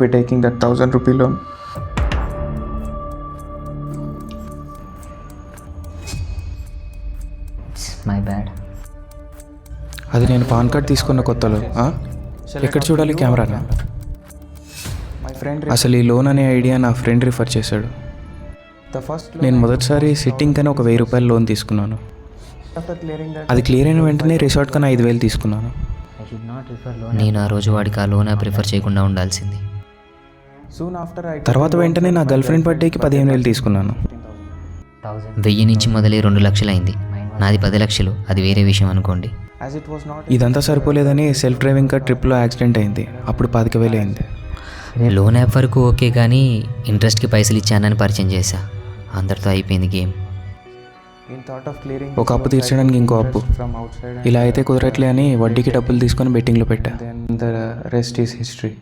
be taking that 1,000 rupee loan. It's my bad. అది నేను pan card తీసుకున్న కొత్తలో ఎక్కడ చూడాలి కెమెరానా? అసలు ఈ లోన్ అనే ఐడియా నా ఫ్రెండ్ రిఫర్ చేశాడు. నేను మొదటిసారి సిట్టింగ్ కని ఒక 1,000 రూపాయలు లోన్ తీసుకున్నాను. అది క్లియర్ అయిన వెంటనే రిసార్ట్ కన్నా 5,000 తీసుకున్నాను. నేను ఆ రోజు వాడికి ఆ లోన్ ప్రిఫర్ చేయకుండా ఉండాల్సింది. తర్వాత వెంటనే నా గర్ల్ ఫ్రెండ్ బర్త్డేకి 15,000 తీసుకున్నాను. 1000 నుంచి మొదలై 2 లక్షలు అయింది. నాది 10 లక్షలు, అది వేరే విషయం అనుకోండి. ఇదంతా సరిపోలేదని సెల్ఫ్ డ్రైవింగ్ కార్ ట్రిప్లో యాక్సిడెంట్ అయింది. అప్పుడు 25,000 అయింది. లోన్ యాప్ వరకు ఓకే, కానీ ఇంట్రెస్ట్కి పైసలు ఇచ్చానని పరిచయం చేశా. అందరితో అయిపోయింది గేమ్. ఒక అప్పు తీర్చడానికి ఇంకో అప్పు, ఇలా అయితే కుదరట్లే అని వడ్డీకి డబ్బులు తీసుకొని బెట్టింగ్లో పెట్టా. The rest is history.